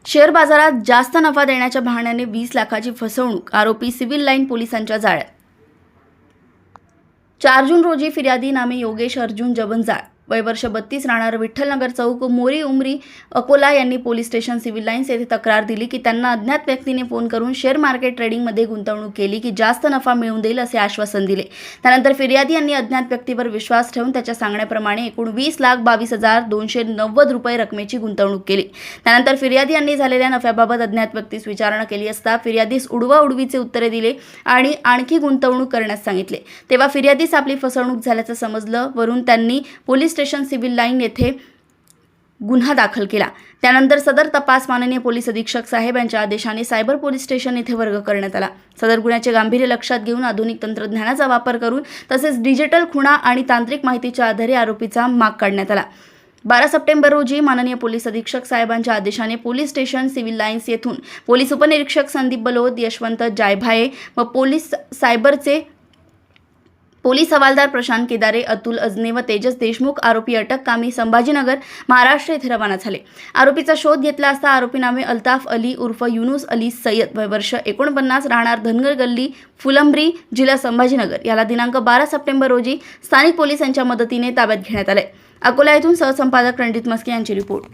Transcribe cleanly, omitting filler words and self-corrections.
Share बाजारात जास्त नफा देण्याच्या बहाण्याने 20 लाखाची फसवणूक, आरोपी सिव्हिल लाईन पोलिसांच्या जाळ्यात। 4 जून रोजी फिर्यादी नामे योगेश अर्जुन जबंजाळ, वय वर्ष 32, राहणार विठ्ठलनगर चौक, मोरी उमरी, अकोला यांनी पोलीस स्टेशन सिव्हिल लाईन्स येथे तक्रार दिली की त्यांना अज्ञात व्यक्तीने फोन करून शेअर मार्केट ट्रेडिंगमध्ये गुंतवणूक केली की जास्त नफा मिळवून देईल असे आश्वासन दिले। त्यानंतर फिर्यादी यांनी अज्ञात व्यक्तीवर विश्वास ठेवून त्याच्या सांगण्याप्रमाणे एकूण 20,22,290 रुपये रकमेची गुंतवणूक केली। त्यानंतर फिर्यादी यांनी झालेल्या नफ्याबाबत अज्ञात व्यक्तीस विचारणा केली असता फिर्यादीस उडवाउडवीचे उत्तरे दिले आणि आणखी गुंतवणूक करण्यास सांगितले। तेव्हा फिर्यादीस आपली फसवणूक झाल्याचं समजलं, वरून त्यांनी पोलीस स्टेशन सिव्हिल लाईन येथे गुन्हा दाखल केला। त्यानंतर सदर तपास माननीय पोलीस अधीक्षक साहेब यांच्या आदेशाने सायबर पोलीस स्टेशन येथे वर्ग करण्यात आला। सदर गुन्ह्याचे गांभीर्य लक्षात घेऊन आधुनिक तंत्रज्ञानाचा वापर करून तसेच डिजिटल खुणा आणि तांत्रिक माहितीच्या आधारे आरोपीचा माग काढण्यात आला। 12 सप्टेंबर रोजी माननीय पोलीस अधीक्षक साहेबांच्या आदेशाने पोलीस स्टेशन सिव्हिल लाईन्स येथून पोलीस उपनिरीक्षक संदीप बलोद, यशवंत जायभाये व पोलीस सायबरचे पोलीस हवालदार प्रशांत केदारे, अतुल अजने व तेजस देशमुख आरोपी अटक कामी संभाजीनगर महाराष्ट्र येथे रवाना झाले। आरोपीचा शोध घेतला असता आरोपी नामे अल्ताफ अली उर्फ युनुस अली सय्यद, वय वर्ष 49, राहणार धनगर गल्ली, फुलंब्री, जिल्हा संभाजीनगर याला दिनांक 12 सप्टेंबर रोजी स्थानिक पोलिसांच्या मदतीने ताब्यात घेण्यात आले। अकोला येथून सहसंपादक रणजित मस्के यांची रिपोर्ट।